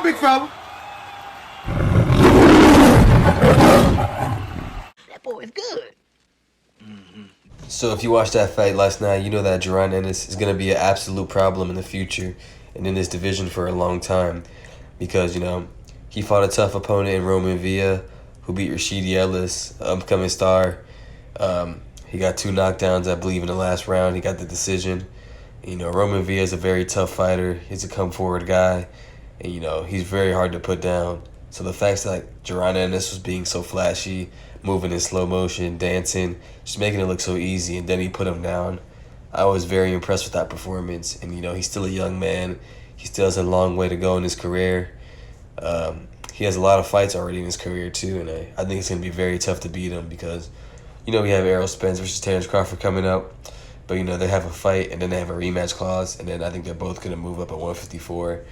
on, big fella. That boy is good. So if you watched that fight last night, you know that Jaron Ennis is going to be an absolute problem in the future and in this division for a long time because, he fought a tough opponent in Roman Villa who beat Rashidi Ellis, upcoming star. He got 2 knockdowns, I believe, in the last round. He got the decision. Roman Villa is a very tough fighter. He's a come-forward guy, and, he's very hard to put down. So the fact that Jaron Ennis was being so flashy, moving in slow motion, dancing, just making it look so easy, and then he put him down, I was very impressed with that performance. And, he's still a young man. He still has a long way to go in his career. He has a lot of fights already in his career, too, and I think it's going to be very tough to beat him because, we have Errol Spence versus Terrence Crawford coming up. But, they have a fight, and then they have a rematch clause, and then I think they're both going to move up at 154.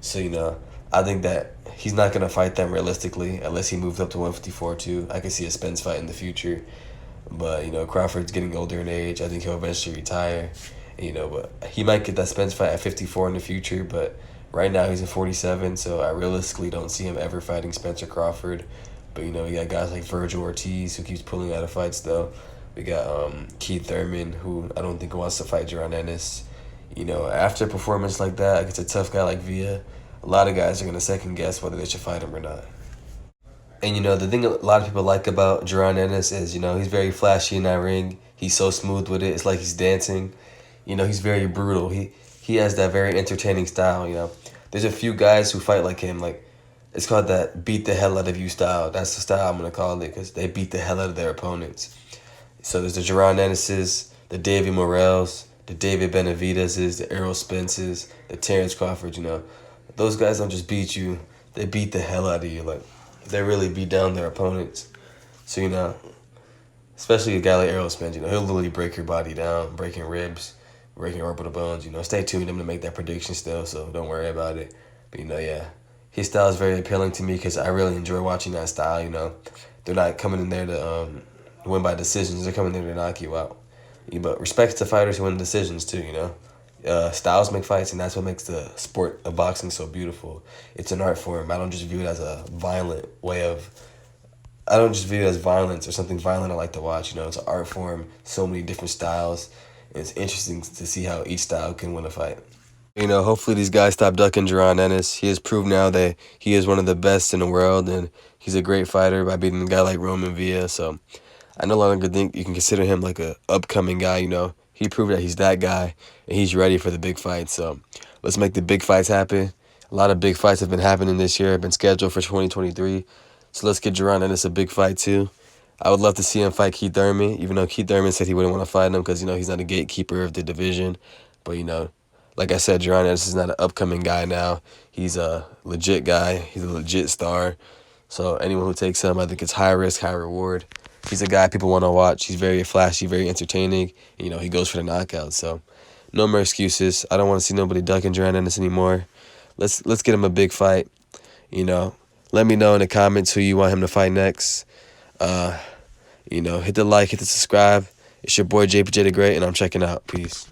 So, I think that he's not going to fight them realistically unless he moves up to 154, too. I can see a Spence fight in the future. But, Crawford's getting older in age. I think he'll eventually retire. But he might get that Spence fight at 54 in the future, but right now he's at 47, so I realistically don't see him ever fighting Spencer Crawford. But, you got guys like Virgil Ortiz who keeps pulling out of fights, though. We got Keith Thurman, who I don't think wants to fight Jaron Ennis. After a performance like that against a tough guy like Villa, a lot of guys are going to second-guess whether they should fight him or not. And, the thing a lot of people like about Jaron Ennis is, he's very flashy in that ring. He's so smooth with it. It's like he's dancing. He's very brutal. He has that very entertaining style, There's a few guys who fight like him, it's called that beat the hell out of you style. That's the style I'm going to call it because they beat the hell out of their opponents. So there's the Jaron Ennis's, the David Morrell's, the David Benavidez's, the Errol Spence's, the Terrence Crawford, Those guys don't just beat you. They beat the hell out of you. They really beat down their opponents. So, especially a guy like Errol Spence, he'll literally break your body down, breaking ribs, breaking orbital bones. Stay tuned. I'm going to make that prediction still, so don't worry about it. But, his style is very appealing to me because I really enjoy watching that style, They're not coming in there to win by decisions. They're coming in there to knock you out. But respect to fighters who win decisions, too, Styles make fights, and that's what makes the sport of boxing so beautiful. It's an art form. I don't just view it as a violent way of... I don't just view it as violence or something violent I like to watch. It's an art form, so many different styles. And it's interesting to see how each style can win a fight. Hopefully these guys stop ducking Jaron Ennis. He has proved now that he is one of the best in the world, and he's a great fighter by beating a guy like Roman Villa. So I no longer think you can consider him like a upcoming guy, He proved that he's that guy, and he's ready for the big fights. So let's make the big fights happen. A lot of big fights have been happening this year, have been scheduled for 2023. So let's get Jaron Ennis a big fight, too. I would love to see him fight Keith Thurman, even though Keith Thurman said he wouldn't want to fight him because, he's not a gatekeeper of the division. But, like I said, Jaron Ennis is not an upcoming guy now. He's a legit guy. He's a legit star. So anyone who takes him, I think it's high risk, high reward. He's a guy people want to watch. He's very flashy, very entertaining. He goes for the knockout. So no more excuses. I don't want to see nobody ducking Jaron Ennis anymore. Let's get him a big fight. Let me know in the comments who you want him to fight next. Hit the like, hit the subscribe. It's your boy JPJ the Great, and I'm checking out. Peace.